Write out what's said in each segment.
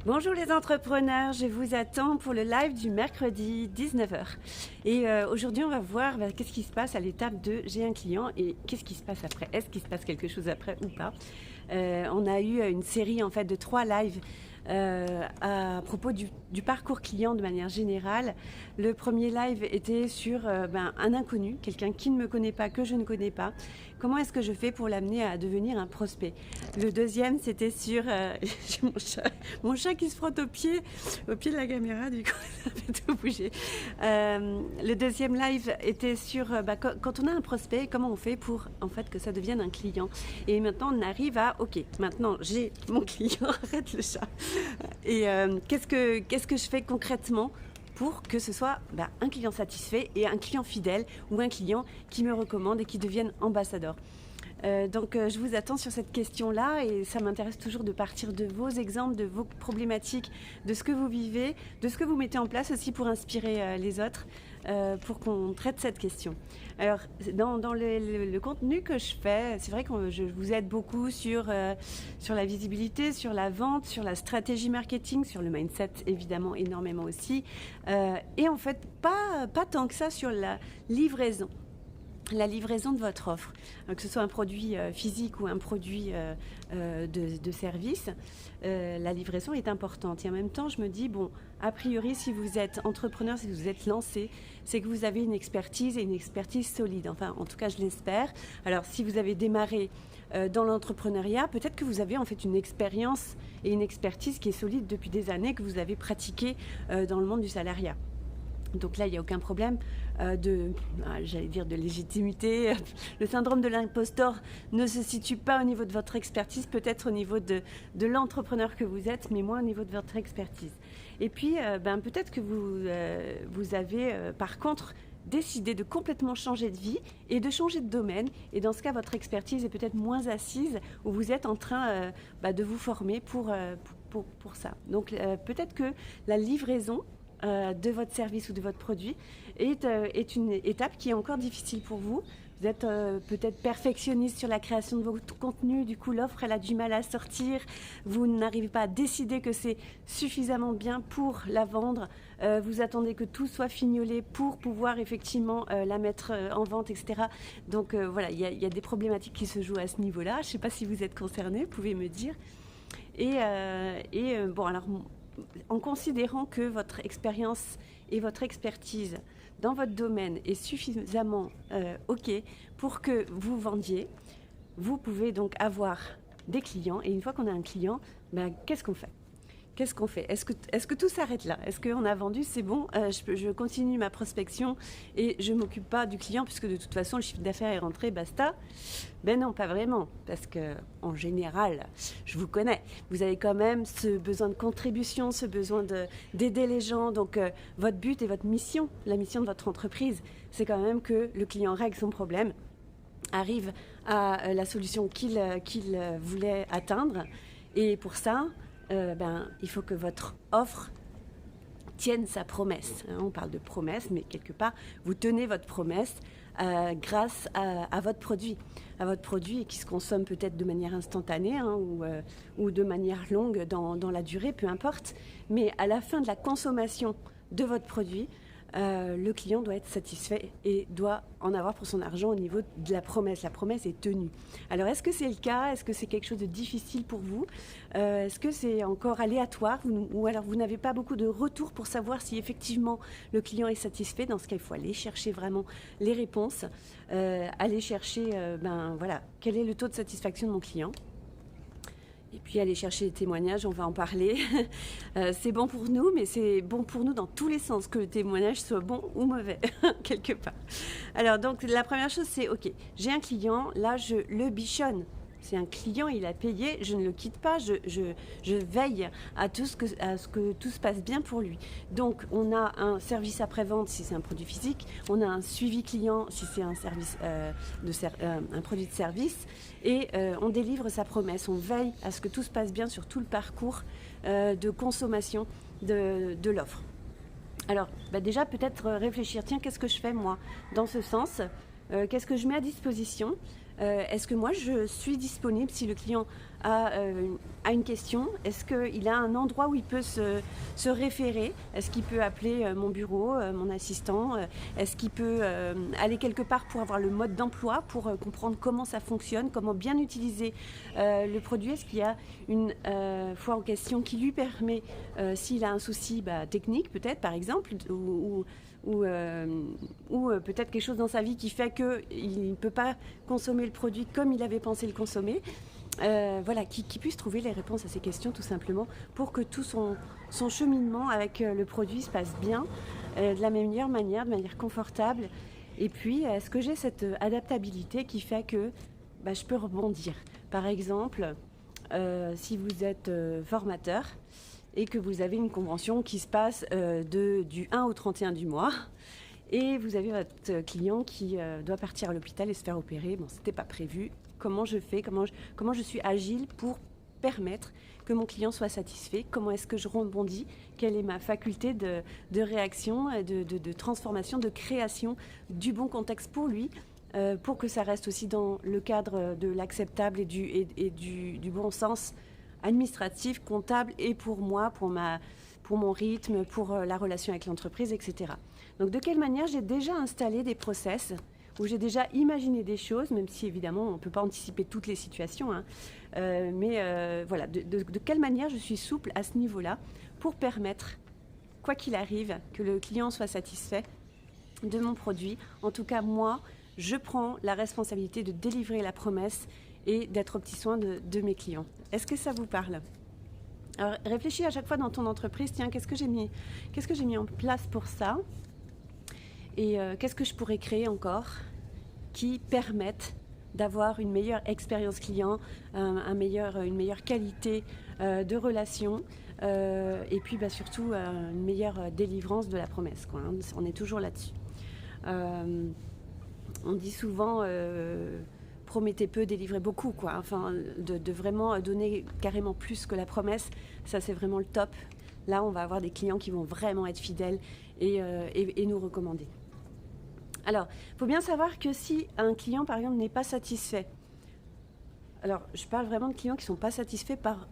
Bonjour les entrepreneurs, je vous attends pour le live du mercredi 19h. Et aujourd'hui on va voir qu'est-ce qui se passe à l'étape de j'ai un client et qu'est-ce qui se passe après. Est-ce qu'il se passe quelque chose après ou pas? On a eu une série en fait de 3 lives à propos du parcours client de manière générale. Le premier live était sur un inconnu, quelqu'un qui ne me connaît pas, que je ne connais pas. Comment est-ce que je fais pour l'amener à devenir un prospect? Le deuxième, c'était sur j'ai mon chat qui se frotte au pied de la caméra, du coup ça fait tout bouger. Le deuxième live était sur quand on a un prospect, comment on fait pour en fait que ça devienne un client. Et maintenant on arrive à ok, maintenant j'ai mon client, arrête le chat. Et qu'est-ce que je fais concrètement pour que ce soit un client satisfait et un client fidèle ou un client qui me recommande et qui devienne ambassadeur. Donc je vous attends sur cette question-là et ça m'intéresse toujours de partir de vos exemples, de vos problématiques, de ce que vous vivez, de ce que vous mettez en place aussi pour inspirer les autres, pour qu'on traite cette question. Alors dans le contenu que je fais, c'est vrai que je vous aide beaucoup sur la visibilité, sur la vente, sur la stratégie marketing, sur le mindset évidemment énormément aussi, et en fait pas tant que ça sur la livraison. La livraison de votre offre, que ce soit un produit physique ou un produit de service, la livraison est importante. Et en même temps, je me dis, bon, a priori, si vous êtes entrepreneur, si vous êtes lancé, c'est que vous avez une expertise et une expertise solide. Enfin, en tout cas, je l'espère. Alors, si vous avez démarré dans l'entrepreneuriat, peut-être que vous avez en fait une expérience et une expertise qui est solide depuis des années, que vous avez pratiqué dans le monde du salariat. Donc là, il n'y a aucun problème de légitimité. Le syndrome de l'imposteur ne se situe pas au niveau de votre expertise, peut-être au niveau de l'entrepreneur que vous êtes, mais moins au niveau de votre expertise. Et puis, peut-être que vous avez par contre décidé de complètement changer de vie et de changer de domaine. Et dans ce cas, votre expertise est peut-être moins assise ou vous êtes en train de vous former pour ça. Donc peut-être que la livraison de votre service ou de votre produit est une étape qui est encore difficile pour vous. Vous êtes peut-être perfectionniste sur la création de votre contenu, du coup l'offre elle a du mal à sortir, vous n'arrivez pas à décider que c'est suffisamment bien pour la vendre, vous attendez que tout soit fignolé pour pouvoir effectivement la mettre en vente, etc. Donc voilà, il y a des problématiques qui se jouent à ce niveau-là. Je ne sais pas si vous êtes concerné, vous pouvez me dire. Bon alors, en considérant que votre expérience et votre expertise dans votre domaine est suffisamment OK pour que vous vendiez, vous pouvez donc avoir des clients. Et une fois qu'on a un client, qu'est-ce qu'on fait ? Qu'est-ce qu'on fait ? Est-ce que tout s'arrête là ? Est-ce qu'on a vendu, c'est bon, je continue ma prospection et je ne m'occupe pas du client puisque de toute façon le chiffre d'affaires est rentré, basta ? Ben non, pas vraiment, parce que en général, je vous connais, vous avez quand même ce besoin de contribution, ce besoin d'aider les gens. Donc votre but et votre mission, la mission de votre entreprise, c'est quand même que le client règle son problème, arrive à la solution qu'il voulait atteindre. Et pour ça, il faut que votre offre tienne sa promesse. On parle de promesse, mais quelque part, vous tenez votre promesse grâce à votre produit. À votre produit et qui se consomme peut-être de manière instantanée ou de manière longue dans la durée, peu importe. Mais à la fin de la consommation de votre produit, le client doit être satisfait et doit en avoir pour son argent au niveau de la promesse. La promesse est tenue. Alors, est-ce que c'est le cas ? Est-ce que c'est quelque chose de difficile pour vous ? Est-ce que c'est encore aléatoire ? Ou alors vous n'avez pas beaucoup de retours pour savoir si effectivement le client est satisfait ? Dans ce cas, il faut aller chercher vraiment les réponses. Aller chercher, quel est le taux de satisfaction de mon client ? Et puis aller chercher les témoignages, on va en parler. C'est bon pour nous, mais c'est bon pour nous dans tous les sens, que le témoignage soit bon ou mauvais, quelque part. Alors donc la première chose c'est, ok, j'ai un client, là je le bichonne. C'est un client, il a payé, je ne le quitte pas, je veille à ce que tout se passe bien pour lui. Donc, on a un service après-vente si c'est un produit physique, on a un suivi client si c'est un service, un produit de service, et on délivre sa promesse. On veille à ce que tout se passe bien sur tout le parcours de consommation de l'offre. Alors, déjà, peut-être réfléchir, tiens, qu'est-ce que je fais moi dans ce sens ? Qu'est-ce que je mets à disposition ? Est-ce que moi je suis disponible si le client a une question? Est-ce qu'il a un endroit où il peut se référer? Est-ce qu'il peut appeler mon bureau, mon assistant? Est-ce qu'il peut aller quelque part pour avoir le mode d'emploi, pour comprendre comment ça fonctionne, comment bien utiliser le produit? Est-ce qu'il y a une fois en question qui lui permet, s'il a un souci technique peut-être par exemple, ou peut-être quelque chose dans sa vie qui fait qu'il ne peut pas consommer le produit comme il avait pensé le consommer, qui puisse trouver les réponses à ces questions tout simplement pour que tout son cheminement avec le produit se passe bien, de la meilleure manière, de manière confortable. Et puis, est-ce que j'ai cette adaptabilité qui fait que je peux rebondir? Par exemple, si vous êtes formateur, et que vous avez une convention qui se passe du 1 au 31 du mois, et vous avez votre client qui doit partir à l'hôpital et se faire opérer. Bon, c'était pas prévu. Comment je fais? Comment je suis agile pour permettre que mon client soit satisfait? Comment est-ce que je rebondis? Quelle est ma faculté de réaction, de transformation, de création du bon contexte pour lui, pour que ça reste aussi dans le cadre de l'acceptable et du bon sens administratif, comptable, et pour moi, pour mon rythme, pour la relation avec l'entreprise, etc. Donc de quelle manière j'ai déjà installé des process où j'ai déjà imaginé des choses, même si évidemment on ne peut pas anticiper toutes les situations, de quelle manière je suis souple à ce niveau-là pour permettre, quoi qu'il arrive, que le client soit satisfait de mon produit. En tout cas, moi, je prends la responsabilité de délivrer la promesse et d'être au petit soin de mes clients. Est-ce que ça vous parle? Alors, réfléchis à chaque fois dans ton entreprise, tiens, qu'est-ce que j'ai mis en place pour ça? Et qu'est-ce que je pourrais créer encore qui permette d'avoir une meilleure expérience client, une meilleure qualité de relation, et puis surtout une meilleure délivrance de la promesse, quoi, hein. On est toujours là-dessus. On dit souvent promettez peu, délivrez beaucoup, quoi. Enfin, de vraiment donner carrément plus que la promesse, ça c'est vraiment le top. Là, on va avoir des clients qui vont vraiment être fidèles et nous recommander. Alors, il faut bien savoir que si un client, par exemple, n'est pas satisfait, alors je parle vraiment de clients qui ne sont pas satisfaits par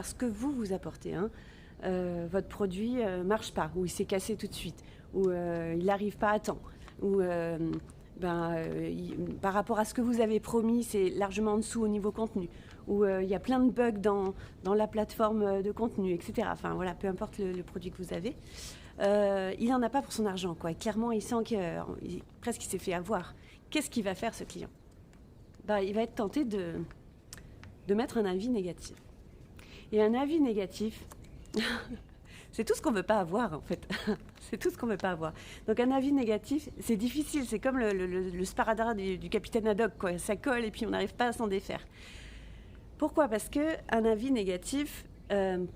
ce que vous apportez, hein. Votre produit ne marche pas, ou il s'est cassé tout de suite, ou il n'arrive pas à temps, ou par rapport à ce que vous avez promis, c'est largement en dessous au niveau contenu, ou il y a plein de bugs dans la plateforme de contenu, etc. Enfin voilà, peu importe le produit que vous avez. Il n'en a pas pour son argent, quoi. Et clairement, il sent qu'il s'est fait avoir. Qu'est-ce qu'il va faire, ce client? Il va être tenté de mettre un avis négatif. Et un avis négatif, c'est tout ce qu'on ne veut pas avoir, en fait. C'est tout ce qu'on ne veut pas avoir. Donc un avis négatif, c'est difficile. C'est comme le sparadrap du capitaine Haddock, quoi. Ça colle et puis on n'arrive pas à s'en défaire. Pourquoi? Parce qu'un avis négatif,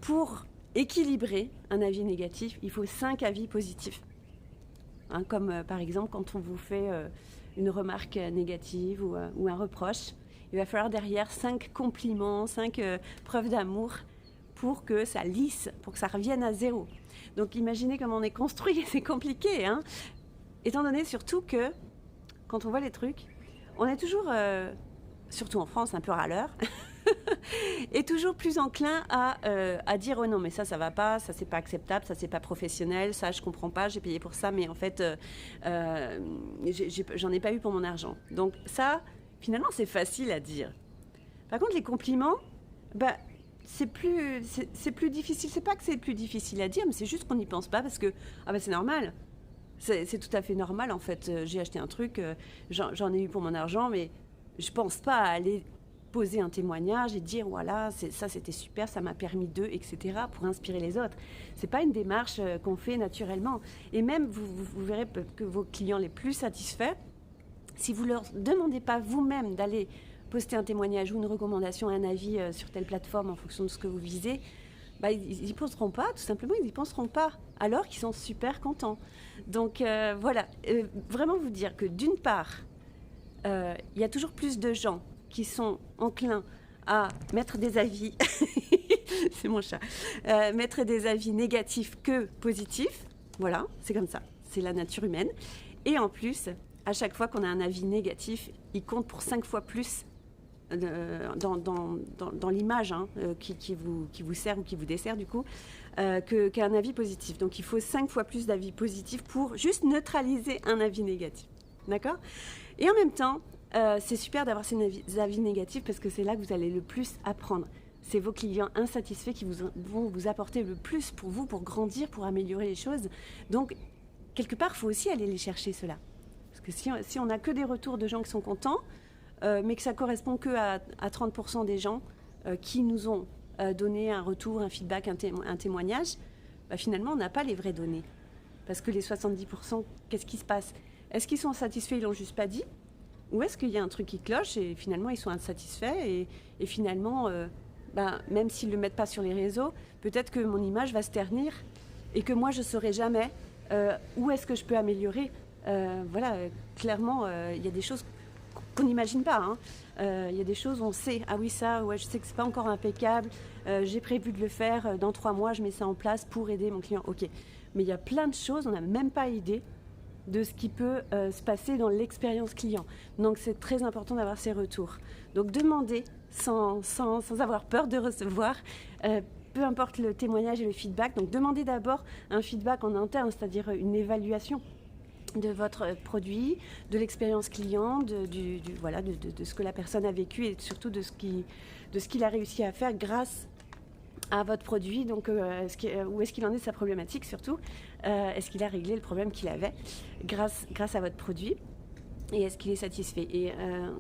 pour équilibrer un avis négatif, il faut 5 avis positifs. Hein, comme par exemple quand on vous fait une remarque négative ou un reproche, il va falloir derrière 5 compliments, 5 preuves d'amour pour que ça lisse, pour que ça revienne à zéro. Donc imaginez comment on est construit, c'est compliqué, hein. Étant donné surtout que quand on voit les trucs, on est toujours, surtout en France, un peu râleur, et toujours plus enclin à dire oh non mais ça va pas, ça c'est pas acceptable, ça c'est pas professionnel, ça je comprends pas, j'ai payé pour ça mais en fait j'en ai pas eu pour mon argent. Donc ça finalement c'est facile à dire. Par contre les compliments, c'est plus difficile. C'est pas que c'est plus difficile à dire, mais c'est juste qu'on n'y pense pas parce que c'est normal. C'est tout à fait normal en fait. J'ai acheté un truc, j'en ai eu pour mon argent, mais je pense pas à aller poser un témoignage et dire voilà, ça c'était super, ça m'a permis d'eux, etc. pour inspirer les autres. C'est pas une démarche qu'on fait naturellement. Et même vous verrez que vos clients les plus satisfaits, si vous leur demandez pas vous-même d'aller poster un témoignage ou une recommandation, un avis sur telle plateforme en fonction de ce que vous visez, ils n'y penseront pas, tout simplement, ils n'y penseront pas, alors qu'ils sont super contents. Donc vraiment vous dire que d'une part, il y a toujours plus de gens qui sont enclins à mettre des avis, c'est mon chat, mettre des avis négatifs que positifs. Voilà, c'est comme ça, c'est la nature humaine. Et en plus, à chaque fois qu'on a un avis négatif, il compte pour 5 fois plus dans l'image qui vous sert ou qui vous dessert du coup, qu'un avis positif. Donc il faut 5 fois plus d'avis positifs pour juste neutraliser un avis négatif. D'accord ? Et en même temps, c'est super d'avoir ces avis négatifs parce que c'est là que vous allez le plus apprendre. C'est vos clients insatisfaits qui vont vous apporter le plus pour vous, pour grandir, pour améliorer les choses. Donc, quelque part, il faut aussi aller les chercher, ceux-là. Parce que si on n'a que des retours de gens qui sont contents, mais que ça correspond que à 30% des gens qui nous ont donné un retour, un feedback, un témoignage, finalement, on n'a pas les vraies données. Parce que les 70%, qu'est-ce qui se passe ? Est-ce qu'ils sont satisfaits, ils ne l'ont juste pas dit ? Ou est-ce qu'il y a un truc qui cloche et finalement, ils sont insatisfaits et finalement, même s'ils ne le mettent pas sur les réseaux, peut-être que mon image va se ternir et que moi, je ne saurai jamais où est-ce que je peux améliorer. Clairement, il y a des choses qu'on n'imagine pas. Il y a des choses où on sait, ah oui, ça, ouais, je sais que ce n'est pas encore impeccable, j'ai prévu de le faire, dans 3 mois, je mets ça en place pour aider mon client. Ok, mais il y a plein de choses, on n'a même pas idée de ce qui peut se passer dans l'expérience client. Donc, c'est très important d'avoir ces retours. Donc, demandez sans avoir peur de recevoir, peu importe le témoignage et le feedback. Donc, demandez d'abord un feedback en interne, c'est-à-dire une évaluation de votre produit, de l'expérience client, de ce que la personne a vécu et surtout de ce qu'il a réussi à faire grâce à votre produit. Donc, où est-ce qu'il en est de sa problématique surtout ? Est-ce qu'il a réglé le problème qu'il avait grâce à votre produit ? Et est-ce qu'il est satisfait ? Et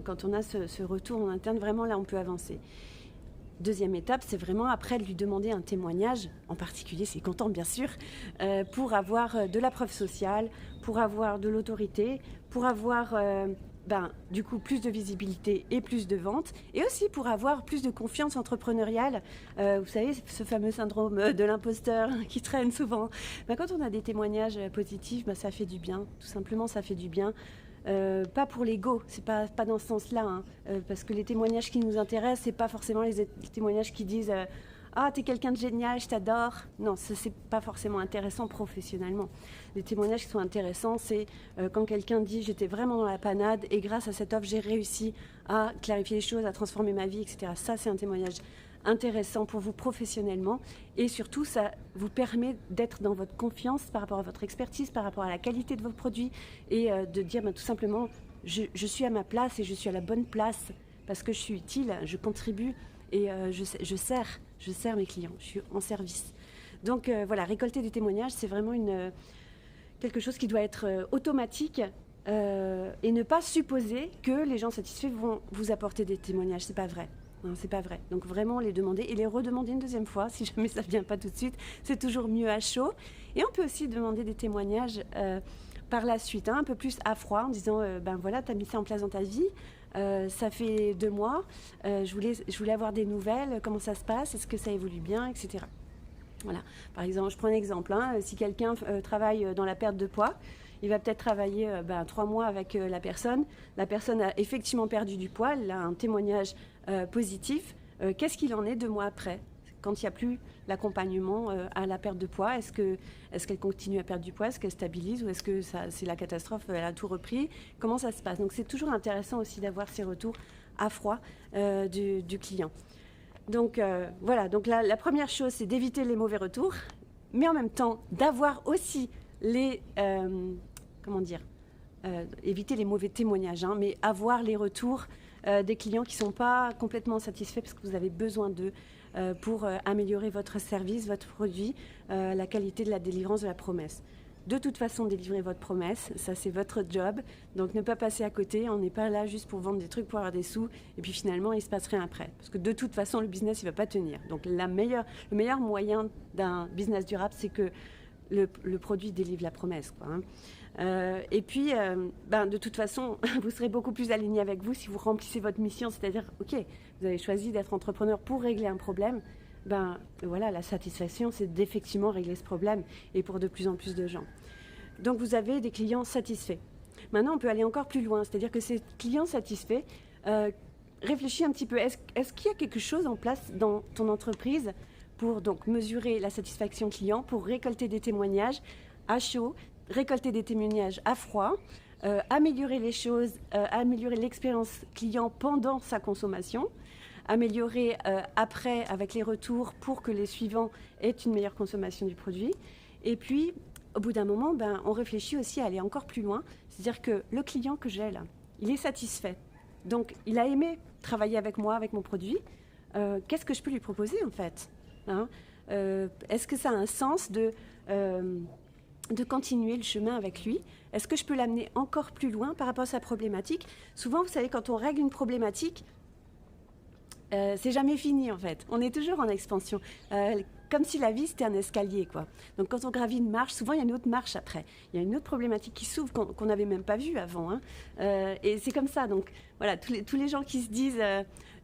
quand on a ce retour en interne, vraiment là, on peut avancer. Deuxième étape, c'est vraiment après de lui demander un témoignage, en particulier s'il est content bien sûr, pour avoir de la preuve sociale, pour avoir de l'autorité, pour avoir du coup plus de visibilité et plus de ventes, et aussi pour avoir plus de confiance entrepreneuriale. Vous savez, ce fameux syndrome de l'imposteur qui traîne souvent. Quand on a des témoignages positifs, ça fait du bien, tout simplement ça fait du bien. Pas pour l'ego, c'est pas dans ce sens-là, parce que les témoignages qui nous intéressent, c'est pas forcément les témoignages qui disent ah, t'es quelqu'un de génial, je t'adore. Non, ça c'est pas forcément intéressant professionnellement. Les témoignages qui sont intéressants, c'est quand quelqu'un dit j'étais vraiment dans la panade et grâce à cette offre j'ai réussi à clarifier les choses, à transformer ma vie, etc. Ça c'est un témoignage intéressant pour vous professionnellement et surtout ça vous permet d'être dans votre confiance par rapport à votre expertise, par rapport à la qualité de vos produits et de dire tout simplement je suis à ma place et je suis à la bonne place parce que je suis utile, je contribue et je sers mes clients, je suis en service. Donc récolter des témoignages, c'est vraiment quelque chose qui doit être automatique et ne pas supposer que les gens satisfaits vont vous apporter des témoignages, c'est pas vrai. Non, c'est pas vrai. Donc vraiment les demander et les redemander une deuxième fois si jamais ça ne vient pas tout de suite. C'est toujours mieux à chaud. Et on peut aussi demander des témoignages par la suite, un peu plus à froid, en disant tu as mis ça en place dans ta vie. Ça fait 2 mois. Je voulais avoir des nouvelles. Comment ça se passe ? Est-ce que ça évolue bien, etc. Voilà. Par exemple, je prends un exemple. Si quelqu'un travaille dans la perte de poids, il va peut-être travailler 3 mois avec la personne. La personne a effectivement perdu du poids. Elle a un témoignage positif. Qu'est-ce qu'il en est 2 mois après ? Quand il n'y a plus l'accompagnement à la perte de poids, est-ce qu'elle continue à perdre du poids ? Est-ce qu'elle stabilise ? Ou est-ce que c'est la catastrophe ? Elle a tout repris ? Comment ça se passe ? Donc c'est toujours intéressant aussi d'avoir ces retours à froid du client. Donc donc la première chose, c'est d'éviter les mauvais retours, mais en même temps d'avoir aussi éviter les mauvais témoignages, mais avoir les retours des clients qui ne sont pas complètement satisfaits parce que vous avez besoin d'eux pour améliorer votre service, votre produit, la qualité de la délivrance de la promesse. De toute façon, délivrer votre promesse, ça c'est votre job, donc ne pas passer à côté, on n'est pas là juste pour vendre des trucs pour avoir des sous, et puis finalement il ne se passe rien après, parce que de toute façon le business il ne va pas tenir. Donc le meilleur moyen d'un business durable, c'est que le produit délivre la promesse, et puis, de toute façon, vous serez beaucoup plus aligné avec vous si vous remplissez votre mission, c'est-à-dire, ok, vous avez choisi d'être entrepreneur pour régler un problème, la satisfaction, c'est d'effectivement régler ce problème et pour de plus en plus de gens. Donc, vous avez des clients satisfaits. Maintenant, on peut aller encore plus loin, c'est-à-dire que ces clients satisfaits, réfléchis un petit peu, est-ce qu'il y a quelque chose en place dans ton entreprise pour donc mesurer la satisfaction client, pour récolter des témoignages à chaud, récolter des témoignages à froid, améliorer les choses, améliorer l'expérience client pendant sa consommation, améliorer après avec les retours pour que les suivants aient une meilleure consommation du produit. Et puis, au bout d'un moment, on réfléchit aussi à aller encore plus loin. C'est-à-dire que le client que j'ai là, il est satisfait. Donc, il a aimé travailler avec moi, avec mon produit. Qu'est-ce que je peux lui proposer en fait, hein? Est-ce que ça a un sens de continuer le chemin avec lui? Est-ce que je peux l'amener encore plus loin par rapport à sa problématique? Souvent, vous savez, quand on règle une problématique, c'est jamais fini en fait. On est toujours en expansion. Comme si la vie c'était un escalier, quoi. Donc quand on gravit une marche, souvent il y a une autre marche après. Il y a une autre problématique qui s'ouvre qu'on n'avait même pas vue avant, hein. Et c'est comme ça. Donc voilà, tous les gens qui se disent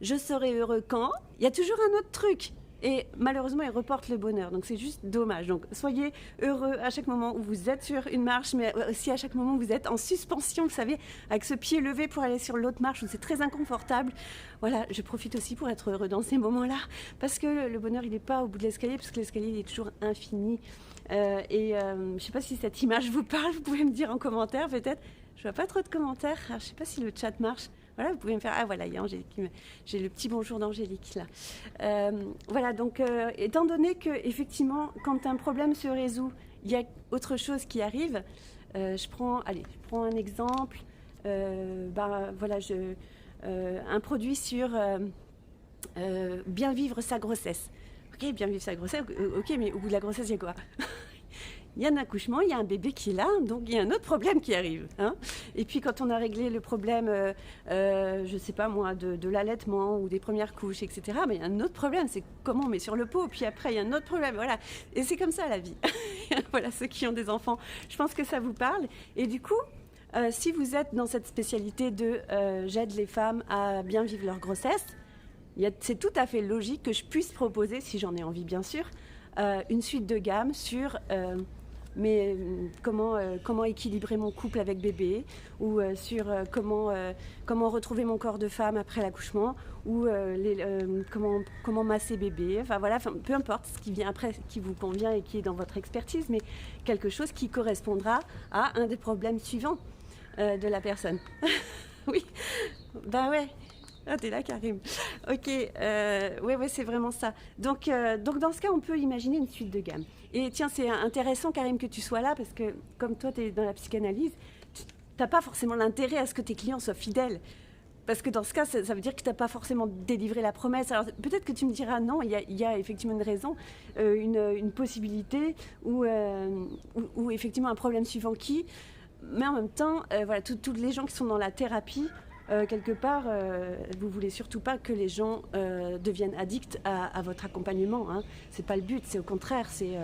je serai heureux quand, il y a toujours un autre truc. Et malheureusement, ils reportent le bonheur. Donc c'est juste dommage. Donc soyez heureux à chaque moment où vous êtes sur une marche, mais aussi à chaque moment où vous êtes en suspension, vous savez, avec ce pied levé pour aller sur l'autre marche où c'est très inconfortable. Voilà, je profite aussi pour être heureux dans ces moments-là. Parce que le bonheur, il n'est pas au bout de l'escalier, parce que l'escalier, il est toujours infini. Je ne sais pas si cette image vous parle, vous pouvez me dire en commentaire peut-être. Je ne vois pas trop de commentaires. Alors, je ne sais pas si le chat marche. Voilà, vous pouvez me faire... Ah voilà, il y a Angélique. J'ai le petit bonjour d'Angélique là. Voilà, donc étant donné que effectivement, quand un problème se résout, il y a autre chose qui arrive. Je prends un exemple. Voilà, un produit sur bien vivre sa grossesse. Ok, bien vivre sa grossesse. Ok, mais au bout de la grossesse, il y a quoi? Il y a un accouchement, il y a un bébé qui est là, donc il y a un autre problème qui arrive, hein. Et puis quand on a réglé le problème, je ne sais pas moi, de l'allaitement ou des premières couches, etc., mais il y a un autre problème, c'est comment on met sur le pot, puis après il y a un autre problème, voilà. Et c'est comme ça la vie. Voilà, ceux qui ont des enfants, je pense que ça vous parle. Et du coup, si vous êtes dans cette spécialité de j'aide les femmes à bien vivre leur grossesse, c'est tout à fait logique que je puisse proposer, si j'en ai envie bien sûr, une suite de gamme sur comment équilibrer mon couple avec bébé, ou sur comment retrouver mon corps de femme après l'accouchement, ou comment masser bébé, enfin voilà, peu importe ce qui vient après, qui vous convient et qui est dans votre expertise, mais quelque chose qui correspondra à un des problèmes suivants de la personne. Oui, ben ouais. Ah, t'es là, Karim. Ok, ouais, c'est vraiment ça. Donc, dans ce cas, on peut imaginer une suite de gamme. Et tiens, c'est intéressant, Karim, que tu sois là, parce que comme toi, tu es dans la psychanalyse, tu n'as pas forcément l'intérêt à ce que tes clients soient fidèles. Parce que dans ce cas, ça veut dire que tu n'as pas forcément délivré la promesse. Alors peut-être que tu me diras non, il y a effectivement une raison, une possibilité, ou effectivement un problème suivant qui... Mais en même temps, voilà, tous les gens qui sont dans la thérapie, quelque part, vous voulez surtout pas que les gens deviennent addicts à votre accompagnement, hein. C'est pas le but, c'est au contraire, c'est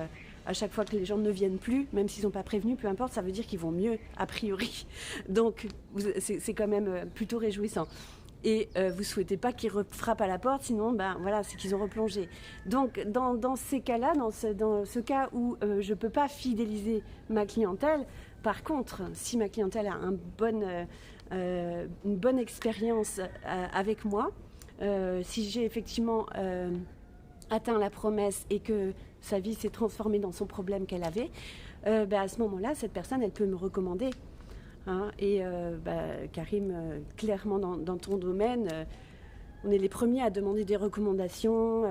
à chaque fois que les gens ne viennent plus, même s'ils n'ont pas prévenu, peu importe, ça veut dire qu'ils vont mieux, a priori. Donc, c'est quand même plutôt réjouissant. Et vous souhaitez pas qu'ils frappent à la porte, sinon, voilà, c'est qu'ils ont replongé. Donc, dans ces cas-là, dans ce cas où je peux pas fidéliser ma clientèle, par contre, si ma clientèle a une bonne expérience avec moi, si j'ai effectivement atteint la promesse et que sa vie s'est transformée dans son problème qu'elle avait, à ce moment-là, cette personne, elle peut me recommander, hein. Et Karim, clairement dans ton domaine, on est les premiers à demander des recommandations.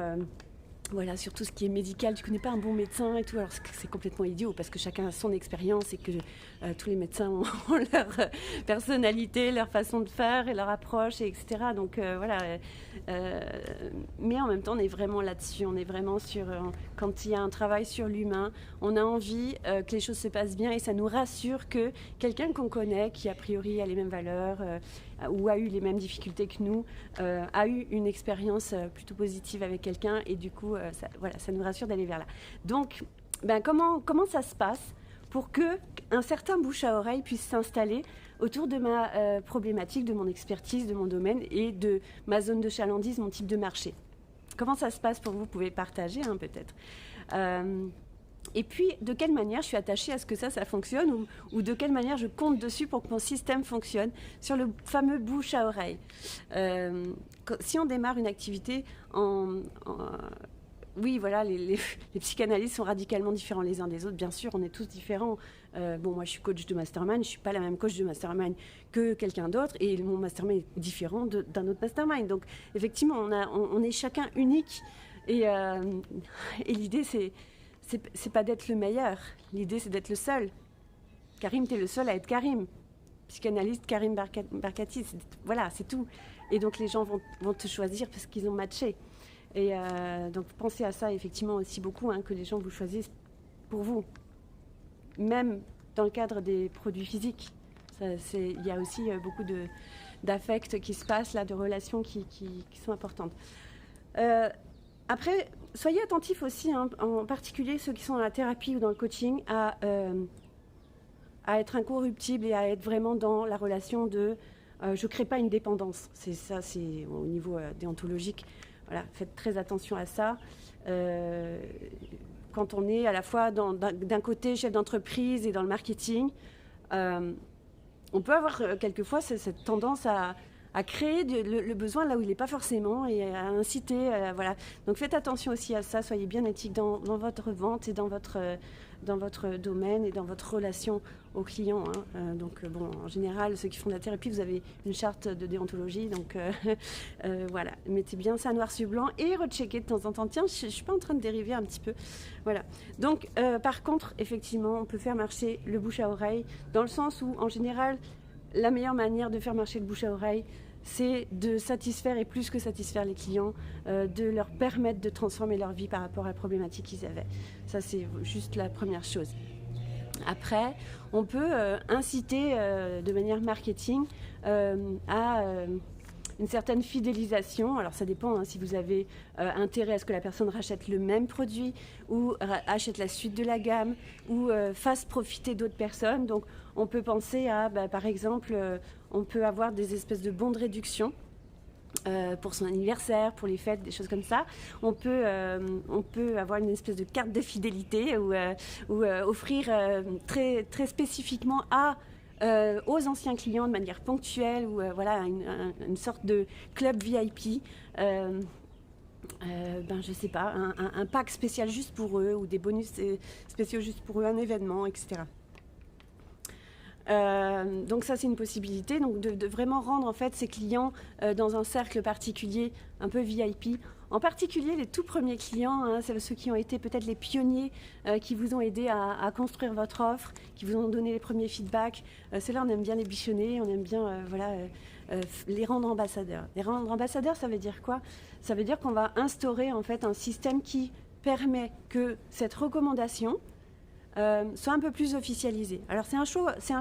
Voilà, sur tout ce qui est médical, tu connais pas un bon médecin et tout, alors c'est complètement idiot parce que chacun a son expérience et que tous les médecins ont leur personnalité, leur façon de faire et leur approche, etc. Donc voilà, mais en même temps on est vraiment là-dessus, on est vraiment sur, quand il y a un travail sur l'humain, on a envie que les choses se passent bien et ça nous rassure que quelqu'un qu'on connaît, qui a priori a les mêmes valeurs, ou a eu les mêmes difficultés que nous, a eu une expérience plutôt positive avec quelqu'un et du coup, ça nous rassure d'aller vers là. Donc, comment ça se passe pour qu'un certain bouche à oreille puisse s'installer autour de ma problématique, de mon expertise, de mon domaine et de ma zone de chalandise, mon type de marché? Comment ça se passe pour vous? Vous pouvez partager, hein, peut-être. Et puis, de quelle manière je suis attachée à ce que ça fonctionne ou de quelle manière je compte dessus pour que mon système fonctionne sur le fameux bouche à oreille. Si on démarre une activité oui, voilà, les psychanalystes sont radicalement différents les uns des autres. Bien sûr, on est tous différents. Moi, je suis coach de mastermind. Je ne suis pas la même coach de mastermind que quelqu'un d'autre. Et mon mastermind est différent d'un autre mastermind. Donc, effectivement, on est chacun unique. Et l'idée, c'est pas d'être le meilleur. L'idée, c'est d'être le seul. Karim, tu es le seul à être Karim. Psychanalyste Karim Barkati. Voilà, c'est tout. Et donc, les gens vont te choisir parce qu'ils ont matché. Et donc, pensez à ça, effectivement, aussi beaucoup, que les gens vous choisissent pour vous. Même dans le cadre des produits physiques. Il y a aussi beaucoup d'affects qui se passent, là, de relations qui sont importantes. Après, soyez attentifs aussi, en particulier ceux qui sont dans la thérapie ou dans le coaching, à être incorruptible et à être vraiment dans la relation de je ne crée pas une dépendance. C'est au niveau déontologique. Voilà, faites très attention à ça. Quand on est à la fois d'un côté chef d'entreprise et dans le marketing, on peut avoir quelquefois cette tendance à créer le besoin là où il n'est pas forcément et à inciter. Voilà. Donc faites attention aussi à ça, soyez bien éthique dans votre vente et dans votre domaine et dans votre relation aux clients. En général, ceux qui font de la thérapie, vous avez une charte de déontologie. Donc voilà, mettez bien ça noir sur blanc et recheckez de temps en temps. Tiens, je ne suis pas en train de dériver un petit peu. Voilà. Donc par contre, effectivement, on peut faire marcher le bouche à oreille dans le sens où, en général, la meilleure manière de faire marcher le bouche à oreille, c'est de satisfaire et plus que satisfaire les clients, de leur permettre de transformer leur vie par rapport à la problématique qu'ils avaient. Ça, c'est juste la première chose. Après, on peut inciter de manière marketing à une certaine fidélisation. Alors ça dépend si vous avez intérêt à ce que la personne rachète le même produit ou achète la suite de la gamme ou fasse profiter d'autres personnes. Donc on peut penser à, par exemple, on peut avoir des espèces de bons de réduction pour son anniversaire, pour les fêtes, des choses comme ça. On peut avoir une espèce de carte de fidélité ou offrir très, très spécifiquement aux anciens clients de manière ponctuelle ou une sorte de club VIP. Je sais pas, un pack spécial juste pour eux ou des bonus spéciaux juste pour eux, un événement, etc. Donc ça c'est une possibilité, donc de vraiment rendre en fait ces clients dans un cercle particulier un peu VIP. En particulier les tout premiers clients, c'est ceux qui ont été peut-être les pionniers, qui vous ont aidé à construire votre offre, qui vous ont donné les premiers feedbacks. Ceux-là on aime bien les bichonner, on aime bien les rendre ambassadeurs. Les rendre ambassadeurs, ça veut dire quoi? Ça veut dire qu'on va instaurer en fait un système qui permet que cette recommandation soit un peu plus officialisé. Alors c'est un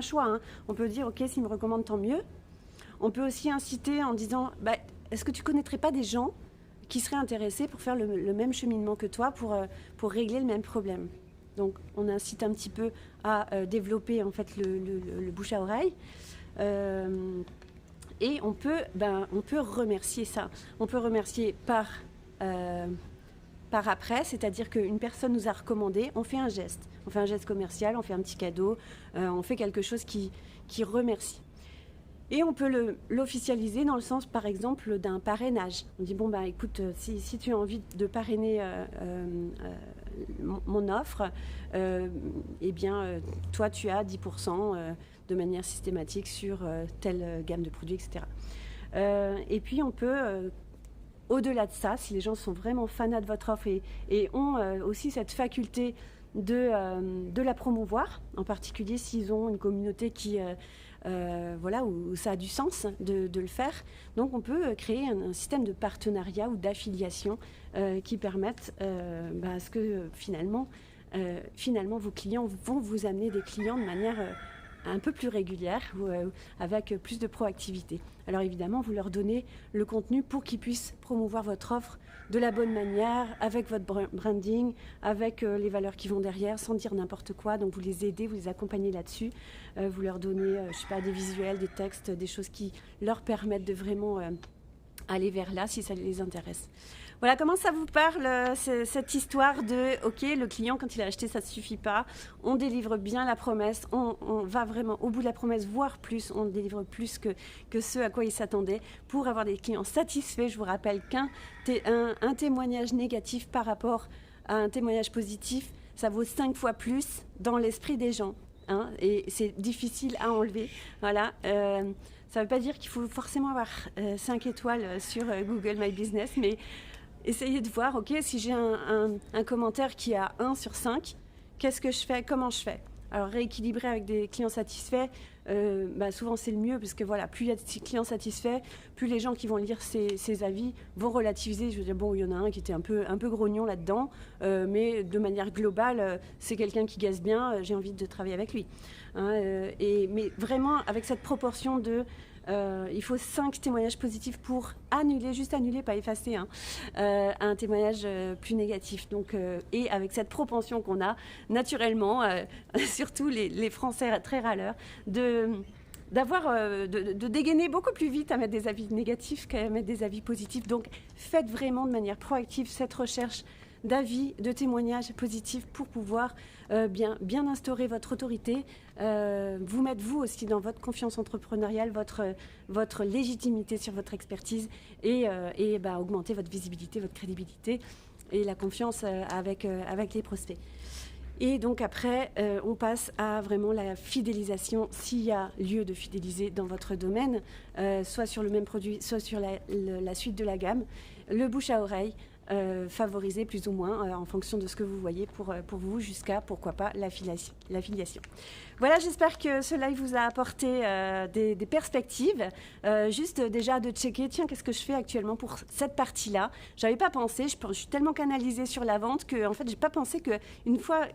choix. On peut dire ok, s'il me recommande tant mieux. On peut aussi inciter en disant est-ce que tu connaîtrais pas des gens qui seraient intéressés pour faire le même cheminement que toi pour régler le même problème. Donc on incite un petit peu à développer en fait le bouche à oreille. Et on peut remercier ça. On peut remercier par après, c'est-à-dire qu'une personne nous a recommandé, on fait un geste. On fait un geste commercial, on fait un petit cadeau, on fait quelque chose qui remercie. Et on peut l'officialiser dans le sens, par exemple, d'un parrainage. On dit, écoute, si tu as envie de parrainer mon offre, toi, tu as 10% de manière systématique sur telle gamme de produits, etc. Et puis, on peut... au-delà de ça, si les gens sont vraiment fanats de votre offre et ont aussi cette faculté de la promouvoir, en particulier s'ils ont une communauté où ça a du sens de le faire. Donc on peut créer un système de partenariat ou d'affiliation qui permettent à ce que finalement vos clients vont vous amener des clients de manière un peu plus régulière ou avec plus de proactivité. Alors évidemment, vous leur donnez le contenu pour qu'ils puissent promouvoir votre offre de la bonne manière, avec votre branding, avec les valeurs qui vont derrière, sans dire n'importe quoi. Donc vous les aidez, vous les accompagnez là-dessus. Vous leur donnez, des visuels, des textes, des choses qui leur permettent de vraiment aller vers là si ça les intéresse. Voilà, comment ça vous parle, cette histoire de, OK, le client, quand il a acheté, ça ne suffit pas, on délivre bien la promesse, on va vraiment au bout de la promesse, voire plus, on délivre plus que ce à quoi il s'attendait pour avoir des clients satisfaits. Je vous rappelle un témoignage négatif par rapport à un témoignage positif, ça vaut 5 fois plus dans l'esprit des gens. Hein, et c'est difficile à enlever. Voilà. Ça ne veut pas dire qu'il faut forcément avoir 5 étoiles sur Google My Business, mais essayez de voir, OK, si j'ai un commentaire qui a 1 sur 5, qu'est-ce que je fais, comment je fais? Alors, rééquilibrer avec des clients satisfaits, souvent c'est le mieux, parce que voilà, plus il y a de clients satisfaits, plus les gens qui vont lire ces avis vont relativiser. Je veux dire, bon, il y en a un qui était un peu grognon là-dedans, mais de manière globale, c'est quelqu'un qui gaze bien, j'ai envie de travailler avec lui. Hein, mais vraiment, avec cette proportion de... il faut 5 témoignages positifs pour annuler, juste annuler, pas effacer, un témoignage plus négatif. Donc, et avec cette propension qu'on a naturellement, surtout les Français très râleurs, de dégainer beaucoup plus vite à mettre des avis négatifs qu'à mettre des avis positifs. Donc, faites vraiment de manière proactive cette recherche d'avis, de témoignages positifs pour pouvoir bien instaurer votre autorité, vous mettre vous aussi dans votre confiance entrepreneuriale, votre légitimité sur votre expertise et augmenter votre visibilité, votre crédibilité et la confiance avec les prospects. Et donc après, on passe à vraiment la fidélisation, s'il y a lieu de fidéliser dans votre domaine, soit sur le même produit, soit sur la suite de la gamme, le bouche à oreille, favoriser plus ou moins en fonction de ce que vous voyez pour vous, jusqu'à, pourquoi pas, l'affiliation. Voilà, j'espère que ce live vous a apporté des perspectives. Juste déjà de checker, tiens, qu'est-ce que je fais actuellement pour cette partie-là? J'avais pas pensé, je suis tellement canalisée sur la vente que en fait, j'ai pas pensé qu'une fois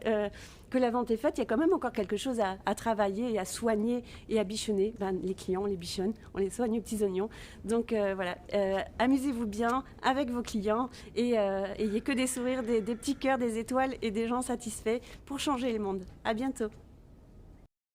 que la vente est faite, il y a quand même encore quelque chose à travailler et à soigner et à bichonner. Les clients, on les bichonne, on les soigne aux petits oignons. Donc voilà, amusez-vous bien avec vos clients et ayez que des sourires, des petits cœurs, des étoiles et des gens satisfaits pour changer le monde. À bientôt.